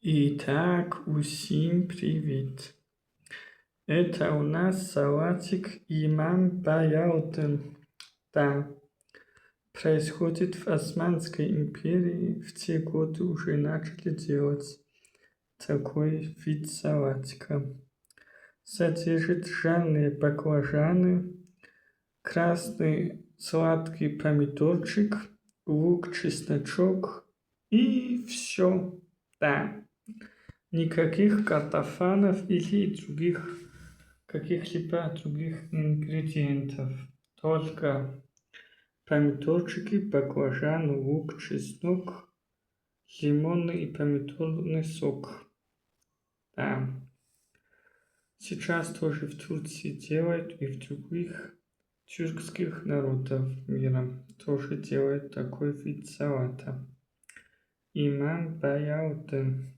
Итак, усім привіт! Это у нас салатик имам Баяудин. Да, происходит в Османской империи. В те годы уже начали делать такой вид салатика. Содержит жареные баклажаны, красный сладкий помидорчик, лук, чесночок и все. Да. Никаких картофанов или других каких-либо других ингредиентов. Только помидорчики, баклажан, лук, чеснок, лимонный и помидорный сок. Да. Сейчас тоже в Турции делают, и в других тюркских народов мира тоже делают такой вид салата. Имам Баяудин.